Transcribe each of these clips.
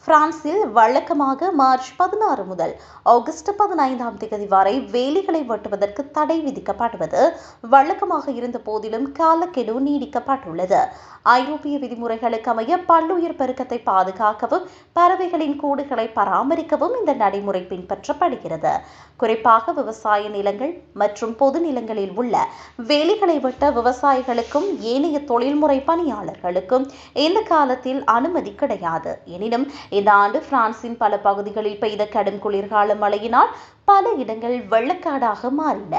பிரான்சில் வழக்கமாக மார்ச் 16 முதல் ஆகஸ்ட் 15 வரை வேலிகளை வெட்டுவதற்கு தடை விதிக்கப்படுவது வழக்கமாக இருந்த போதிலும் காலக்கெடு நீடிக்கப்பட்டுள்ளது. ஐரோப்பிய விதிமுறைகளுக்கு அமைய பல்லுயிர் பெருக்கத்தை பாதுகாக்கவும் பறவைகளின் கூடுகளை பராமரிக்கவும் இந்த நடைமுறை பின்பற்றப்படுகிறது. குறிப்பாக விவசாய நிலங்கள் மற்றும் பொது நிலங்களில் உள்ள வேலிகளை வெட்ட விவசாயிகளுக்கும் ஏனைய தொழில்முறை பணியாளர்களுக்கும் இந்த காலத்தில் அனுமதி கிடையாது. எனினும் இந்த ஆண்டு பிரான்சின் பல பகுதிகளில் பெய்த கடும் குளிர்கால மழையினால் பல இடங்கள் வெள்ளக்காடாக மாறின.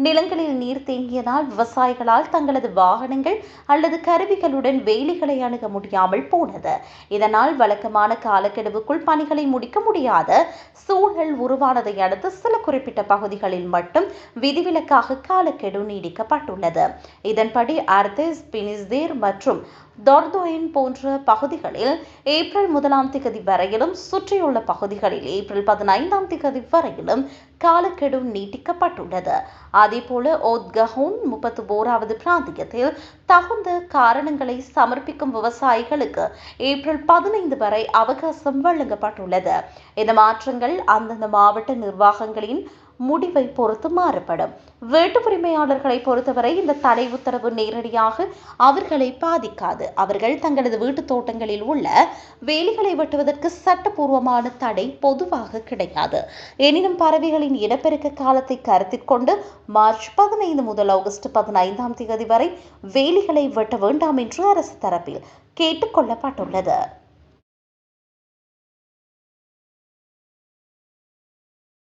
நிலங்களில் நீர் தேங்கியதால் விவசாயிகளால் தங்களது வாகனங்கள் அல்லது கருவிகளுடன் வேலிகளை அணுக முடியாமல் போனது. இதனால் வழக்கமான காலக்கெடுவுக்குள் பணிகளை முடிக்க முடியாத சூழல் உருவானதை அடுத்து சில குறிப்பிட்ட பகுதிகளில் மட்டும் விதிவிலக்காக காலக்கெடு நீடிக்கப்பட்டுள்ளது. இதன்படி அர்தேஸ், பினிஸ்தேர் மற்றும் டோர்டோயின் போன்ற பகுதிகளில் ஏப்ரல் 1 வரையிலும், சுற்றியுள்ள பகுதிகளில் ஏப்ரல் 15 வரையிலும் காலக்கெடு நீட்டிக்கப்பட்டுள்ளது. அதேபோல ஓத்கஹோன் 31வது பிராந்தியத்தில் தகுந்த காரணங்களை சமர்ப்பிக்கும் விவசாயிகளுக்கு ஏப்ரல் 15 வரை அவகாசம் வழங்கப்பட்டுள்ளது. இந்த மாற்றங்கள் அந்தந்த மாவட்ட நிர்வாகங்களின் முடிவை பொறுத்து மாறுபடும். வீட்டு உரிமையாளர்களை பொறுத்தவரை இந்த தடை உத்தரவு நேரடியாக அவர்களை பாதிக்காது. அவர்கள் தங்களது வீட்டு தோட்டங்களில் உள்ள வேலிகளை வெட்டுவதற்கு சட்டப்பூர்வமான தடை பொதுவாக கிடையாது. எனினும் பறவைகளின் இனப்பெருக்க காலத்தை கருத்தில் கொண்டு மார்ச் 15 முதல் ஆகஸ்ட் 15 வரை வேலிகளை வெட்ட வேண்டாம் என்று அரசு தரப்பில் கேட்டுக் கொள்ளப்பட்டுள்ளது.